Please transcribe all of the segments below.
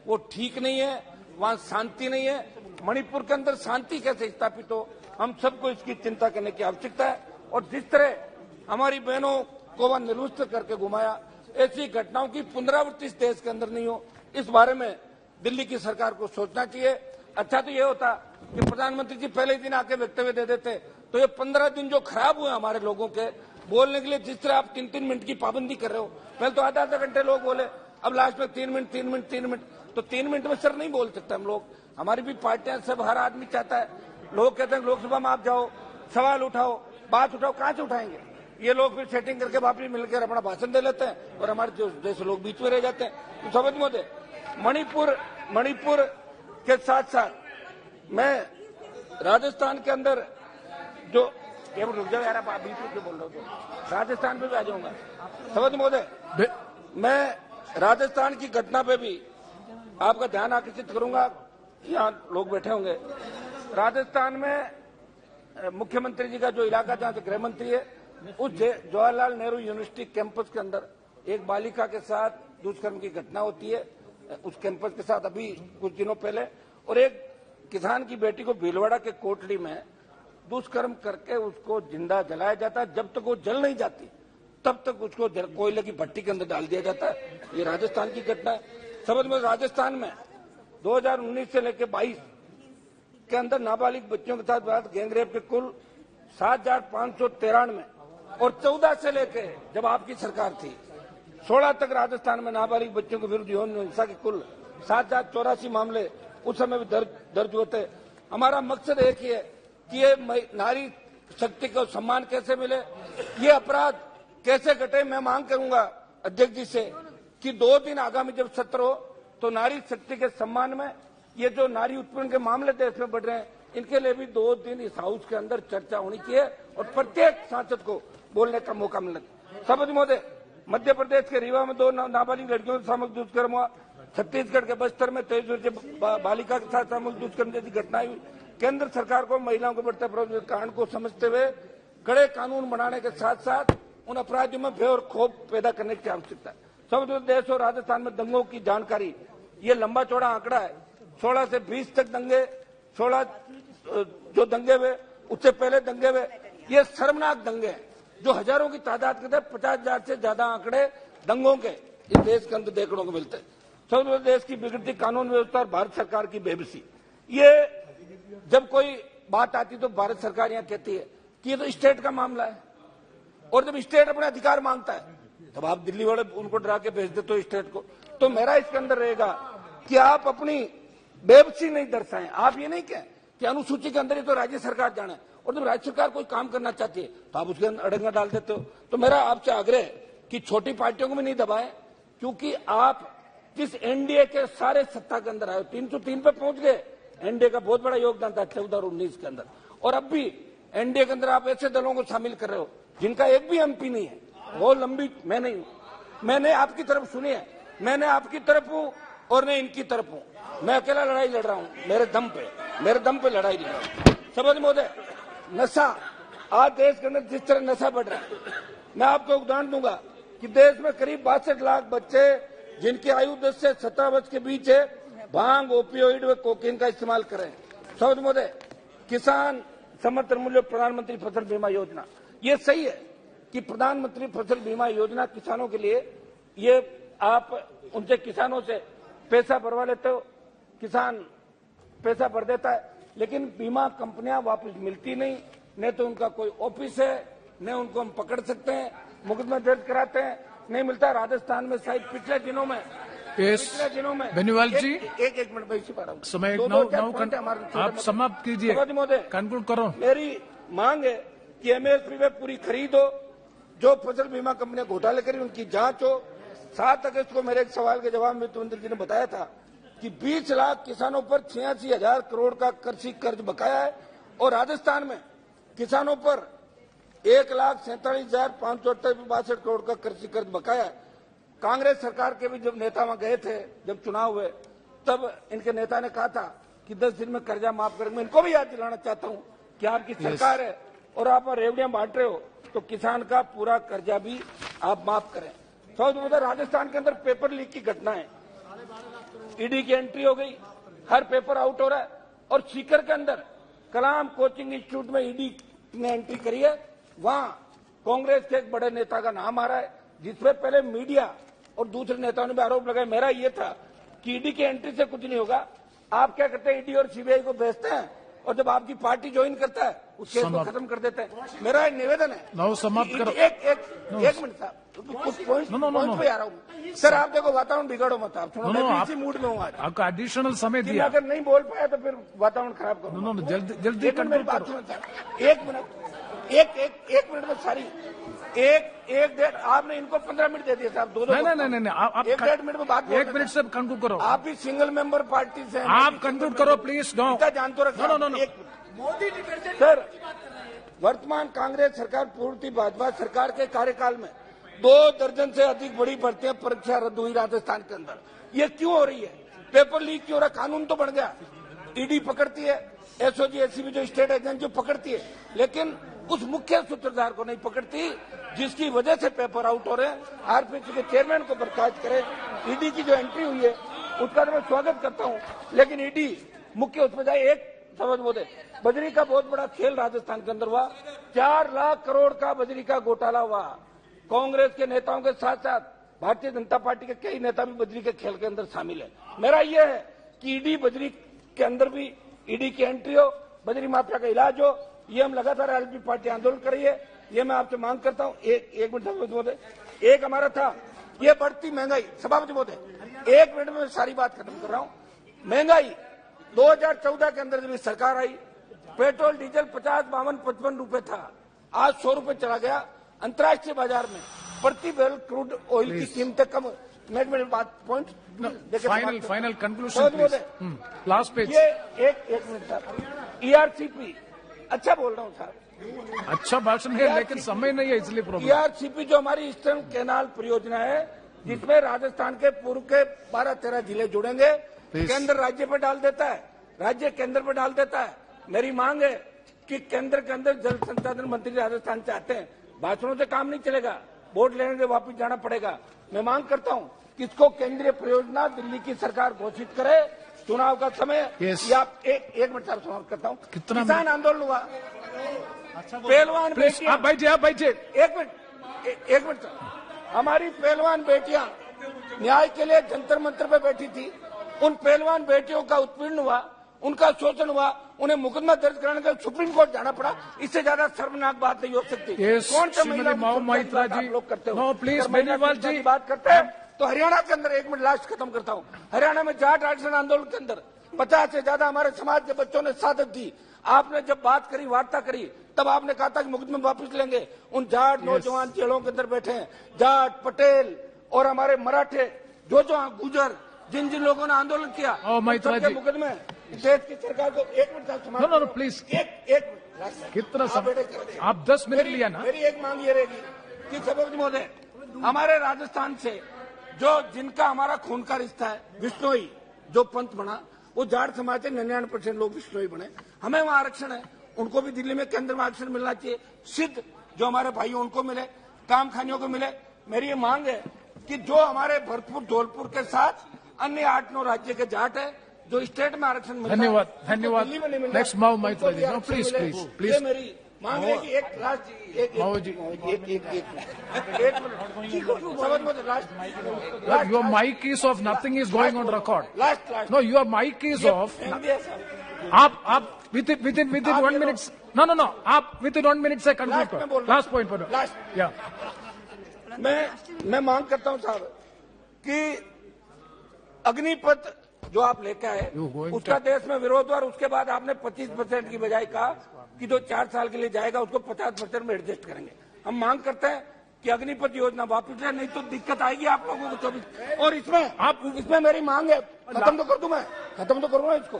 वो ठीक नहीं है, वहां शांति नहीं है। मणिपुर के अंदर शांति कैसे स्थापित हो, हम सबको इसकी चिंता करने की आवश्यकता है। और जिस तरह हमारी बहनों को वह निर्वस्त्र करके घुमाया, ऐसी घटनाओं की पुनरावृत्ति इस देश के अंदर नहीं हो, इस बारे में दिल्ली की सरकार को सोचना चाहिए। अच्छा तो ये होता कि प्रधानमंत्री जी पहले ही दिन आके वक्तव्य दे देते, तो ये 15 दिन जो खराब हुए हमारे लोगों के बोलने के लिए, जिस तरह आप 3-3 मिनट की पाबंदी कर रहे हो, पहले तो आधा घंटे लोग बोले, अब लास्ट में 3 मिनट, तो 3 मिनट में सर नहीं बोल सकते हम लोग। हमारी भी पार्टियां, सब हर आदमी चाहता है, लोग कहते हैं लोकसभा में आप जाओ, सवाल उठाओ, बात उठाओ, कहां से उठाएंगे? ये लोग फिर सेटिंग करके वापस मिलकर अपना भाषण दे लेते हैं और हमारे जैसे लोग बीच में रह जाते हैं। तो समझ में मणिपुर के साथ साथ मैं राजस्थान के अंदर जो रुक जाओ यार, आप बीच में क्यों बोल रहे हो? राजस्थान पे भी आ जाऊंगा। समझ महोदय, मैं राजस्थान की घटना पे भी आपका ध्यान आकर्षित करूंगा। यहाँ लोग बैठे होंगे। राजस्थान में मुख्यमंत्री जी का जो इलाका जहाँ से गृह मंत्री है, उस जवाहरलाल नेहरू यूनिवर्सिटी कैंपस के अंदर एक बालिका के साथ दुष्कर्म की घटना होती है। उस कैंपस के साथ अभी कुछ दिनों पहले, और एक किसान की बेटी को भीलवाड़ा के कोटली में दुष्कर्म करके उसको जिंदा जलाया जाता है। जब तक वो जल नहीं जाती तब तक उसको कोयले की भट्टी के अंदर डाल दिया जाता है। ये राजस्थान की घटना है। समझ में, राजस्थान में 2019 से लेकर 22 के अंदर नाबालिग बच्चों के साथ गैंगरेप के कुल 7,593 और 14 से लेकर जब आपकी सरकार थी 16 तक राजस्थान में नाबालिग बच्चों के विरुद्ध यौन हिंसा के कुल 7,084 मामले उस समय भी दर्ज होते। हमारा मकसद एक ही है कि ये नारी शक्ति को सम्मान कैसे मिले, ये अपराध कैसे घटे। मैं मांग करूंगा अध्यक्ष जी से कि 2 दिन आगामी जब सत्र हो तो नारी शक्ति के सम्मान में ये जो नारी उत्पीड़न के मामले देश में बढ़ रहे हैं, इनके लिए भी 2 दिन इस हाउस के अंदर चर्चा होनी चाहिए और प्रत्येक सांसद को बोलने का मौका मिलना चाहिए। समझ महोदय, मध्य प्रदेश के रीवा में 2 नाबालिग लड़कियों से सामूहिक दुष्कर्म हुआ। छत्तीसगढ़ के बस्तर में 23 वर्षीय बालिका के साथ सामूहिक दुष्कर्म जैसी घटनाएं हुई। केंद्र सरकार को महिलाओं के बढ़ते अपराध कांड को समझते हुए कड़े कानून बनाने के साथ साथ उन अपराधियों में भय और खौफ पैदा करने की आवश्यकता है। समग्र देश और राजस्थान में दंगों की जानकारी, ये लंबा चौड़ा आंकड़ा है। 16 से 20 तक दंगे, 16 जो दंगे हुए, उससे पहले दंगे हुए, ये शर्मनाक दंगे हैं जो हजारों की तादाद के थे। 50,000 से ज्यादा आंकड़े दंगों के इस देश के अंदर देखने को मिलते हैं। समग्र देश की बिगड़ती कानून व्यवस्था और भारत सरकार की बेबसी, ये जब कोई बात आती तो भारत सरकार यहाँ कहती है कि ये तो स्टेट का मामला है, और जब स्टेट अपना अधिकार मांगता है तब आप दिल्ली वाले उनको डरा के भेज देते हो स्टेट को। तो मेरा इसके अंदर रहेगा कि आप अपनी बेबसी नहीं दर्शाएं। आप ये नहीं कहें कि अनुसूची के अंदर ही तो राज्य सरकार जाने, और जब राज्य सरकार कोई काम करना चाहती है तो आप उसके अंदर अड़ंगा डाल देते हो। तो मेरा आपसे आग्रह है कि छोटी पार्टियों को भी नहीं दबाएं, क्योंकि आप जिस एनडीए के सारे सत्ता के अंदर आए 303 पे पहुंच गए। एनडीए का बहुत बड़ा योगदान था 14 और 19 के अंदर, और अब भी एनडीए के अंदर आप ऐसे दलों को शामिल कर रहे हो जिनका एक भी एमपी नहीं है। वो लंबी मैं नहीं हूं, मैंने आपकी तरफ सुनी है, मैंने आपकी तरफ हूं और मैं इनकी तरफ हूं। मैं अकेला लड़ाई लड़ रहा हूं, मेरे दम पे लड़ाई लड़ रहा हूं। समझ महोदय, नशा आज देश के अंदर जिस तरह नशा बढ़ रहा है, मैं आपको उदाहरण दूंगा कि देश में करीब 62 लाख बच्चे जिनकी आयु 10 से 17 वर्ष के बीच है, भांग, ओपियोइड व कोकीन का इस्तेमाल कर रहे हैं। समझ महोदय, किसान समर्थन मूल्य प्रधानमंत्री फसल बीमा योजना, ये सही है कि प्रधानमंत्री फसल बीमा योजना किसानों के लिए, ये आप उनसे किसानों से पैसा भरवा लेते हो, किसान पैसा भर देता है, लेकिन बीमा कंपनियां वापस मिलती नहीं। न तो उनका कोई ऑफिस है, न उनको हम पकड़ सकते हैं, मुकदमा दर्ज कराते हैं, नहीं मिलता। राजस्थान में शायद पिछले दिनों में बेनीवाल जी एक मिनट में इसी पर समय आप समाप्त कीजिए, कंक्लूड करो। मेरी मांग है कि एमएसपी में पूरी खरीद हो, जो फसल बीमा कंपनियां घोटाले करी उनकी जांच हो। 7 अगस्त को मेरे एक सवाल के जवाब में वित्त मंत्री जी ने बताया था कि 20 लाख किसानों पर 86,000 करोड़ का कृषि कर्ज बकाया है, और राजस्थान में किसानों पर 1,47,568 करोड़ का कृषि कर्ज बकाया है। कांग्रेस सरकार के भी जब नेता वहां गए थे, जब चुनाव हुए, तब इनके नेता ने कहा था कि 10 दिन में कर्जा माफ करेंगे। मैं इनको भी याद दिलाना चाहता हूं कि आपकी सरकार है और आप रेवड़ियां बांट रहे हो, तो किसान का पूरा कर्जा भी आप माफ करें। राजस्थान के अंदर पेपर लीक की घटना है। ईडी की एंट्री हो गई, हर पेपर आउट हो रहा है। और सीकर के अंदर कलाम कोचिंग इंस्टीट्यूट में ईडी ने एंट्री करी है, वहां कांग्रेस के एक बड़े नेता का नाम आ रहा है, जिसमें पहले मीडिया और दूसरे नेताओं ने भी आरोप लगाया। मेरा ये था कि ईडी की एंट्री से कुछ नहीं होगा। आप क्या करते हैं, ईडी और सीबीआई को भेजते हैं और जब आपकी पार्टी ज्वाइन करता है उस केस को खत्म कर देते हैं। मेरा एक निवेदन है, समाप्त करो। एक मिनट साहब, कुछ पॉइंट पे आ रहा हूँ सर। आप देखो, वातावरण बिगाड़ो मत, आप सुनो, मैं इसी मूड में हूँ आज। आपका एडिशनल समय दिया, अगर नहीं बोल पाया तो फिर वातावरण खराब करो। जल्दी मेरी बात सुनो सर, एक मिनट में सारी एक डेढ़, आपने इनको 15 मिनट दे दिए साहब, दो नहीं, आप 1.5 मिनट में बात, 1 मिनट से कंक्लूड करो। आप भी सिंगल मेंबर पार्टी से हैं, आप कंक्लूड करो प्लीज। नो, जान तो रखो। नो, मोदी सर, वर्तमान कांग्रेस सरकार पूर्ति भाजपा सरकार के कार्यकाल में 2 दर्जन से अधिक बड़ी भर्तियां परीक्षा रद्द हुई राजस्थान के अंदर। ये क्यों हो रही है? पेपर लीक क्यों हो रहा? कानून तो बन गया, ईडी पकड़ती है, एसओजी एसीबी जो स्टेट एजेंसी पकड़ती है, लेकिन उस मुख्य सूत्रधार को नहीं पकड़ती, जिसकी वजह से पेपर आउट हो रहे हैं। आरपीसी के चेयरमैन को बर्खास्त करे। ईडी की जो एंट्री हुई है उसका तो मैं स्वागत करता हूं, लेकिन ईडी मुख्य उसमें जाए। एक समझ बोले, बजरी का बहुत बड़ा खेल राजस्थान के अंदर हुआ, 4 लाख करोड़ का बजरी का घोटाला हुआ। कांग्रेस के नेताओं के साथ साथ भारतीय जनता पार्टी के कई नेता भी बजरी के खेल के अंदर शामिल है। मेरा यह है कि ईडी बजरी के अंदर भी ईडी की एंट्री हो, बजरी माफिया का इलाज हो। ये हम लगातार एलजेपी पार्टी आंदोलन कर रही है, ये मैं आपसे मांग करता हूं। एक मिनट सभापति महोदय, एक हमारा था ये बढ़ती महंगाई। सभापति महोदय, 1 मिनट में सारी बात खत्म कर रहा हूं। महंगाई 2014 के अंदर जब सरकार आई, पेट्रोल डीजल 50, 52, 55 रुपए था, आज 100 रुपए चला गया। अंतर्राष्ट्रीय बाजार में प्रति बैरल क्रूड ऑयल की कीमतें कम। बात point final conclusion last page. ये एक मिनट साहब, ईआरसीपी अच्छा बोल रहा हूँ साहब, अच्छा भाषण है, लेकिन समय नहीं है इसलिए प्रॉब्लम। ईआरसीपी जो हमारी ईस्टर्न कैनाल परियोजना है, जिसमें राजस्थान के पूर्व के 12-13 जिले जुड़ेंगे, केंद्र राज्य पर डाल देता है, राज्य केंद्र पर डाल देता है। मेरी मांग है कि केंद्र के अंदर जल संसाधन मंत्री राजस्थान से आते हैं, भाषणों से काम नहीं चलेगा, वोट लेने से वापस जाना पड़ेगा। मैं मांग करता हूं कि इसको केंद्रीय परियोजना दिल्ली की सरकार घोषित करे। चुनाव का समय या एक मिनट साहब समाप्त करता हूं। किसान आंदोलन हुआ, पहलवान बेटियां, आप बैठिए। एक मिनट हमारी पहलवान बेटियां न्याय के लिए जंतर मंतर पे बैठी थी। उन पहलवान बेटियों का उत्पीड़न हुआ, उनका शोषण हुआ, उन्हें मुकदमा दर्ज कराने के सुप्रीम कोर्ट जाना पड़ा। इससे ज्यादा शर्मनाक बात नहीं हो सकती। कौन सा महिला लोग करते हो? प्लीज बेनीवाल जी बात करते हैं तो हरियाणा के अंदर, एक मिनट लास्ट खत्म करता हूं, हरियाणा में जाट आरक्षण आंदोलन के अंदर 50 से ज्यादा हमारे समाज के बच्चों ने शहादत दी। आपने जब बात करी, वार्ता करी, तब आपने कहा था कि मुकदमे वापस लेंगे। उन जाट नौजवान जेलों के अंदर बैठे हैं, जाट, पटेल और हमारे मराठे, जो गुजर, जिन जिन लोगों ने आंदोलन किया, मुकदमे देश की सरकार को। एक मिनट नो प्लीज, एक कितना समय आप 10 मिनट लिया ना। मेरी एक मांग ये रहेगी कि सभापति महोदय, हमारे राजस्थान से जो जिनका हमारा खून का रिश्ता है, विश्नोई जो पंथ बना, वो जाट समाज से 99% लोग विश्नोई बने। हमें वहां आरक्षण है, उनको भी दिल्ली में केंद्र में आरक्षण मिलना चाहिए। सिद्ध जो हमारे भाई उनको मिले, काम खानियों को मिले। मेरी ये मांग है कि जो हमारे भरतपुर, धौलपुर के साथ अन्य 8-9 राज्य के जाट है, जो स्टेट में आरक्षण मिलता है, धन्यवाद। Next Mahua Moitra ji, no please. मेरी मांग है कि एक last your mic is off, nothing is going on record. No, your mic is off. आप within 1 minute. No, आप within 1 minute से conclude करो. Last point पर. Yeah. मैं मांग करता हूं साहब कि अग्निपथ जो आप लेकर आए, उसका देश में विरोध हुआ, और उसके बाद आपने 25% की बजाय कहा कि जो 4 साल के लिए जाएगा उसको 50% में एडजस्ट करेंगे। हम मांग करते हैं कि अग्निपथ योजना वापस ले, नहीं तो दिक्कत आएगी आप लोगों को 24। और इसमें मेरी मांग है, खत्म तो कर दूं, मैं खत्म तो करूंगा इसको।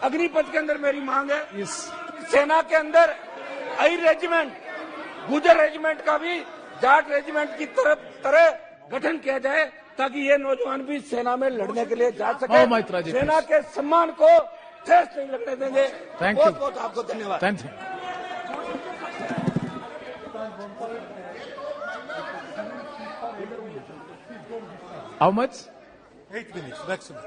अग्निपथ के अंदर मेरी मांग है, सेना के अंदर आई रेजिमेंट, गुजर रेजिमेंट का भी जाट रेजिमेंट की तरह गठन किया जाए, ताकि ये नौजवान भी सेना में लड़ने के लिए जा सके। सेना के सम्मान को ठेस नहीं लगने देंगे। बहुत बहुत आपको धन्यवाद। Thank you. How much? 8 minutes maximum.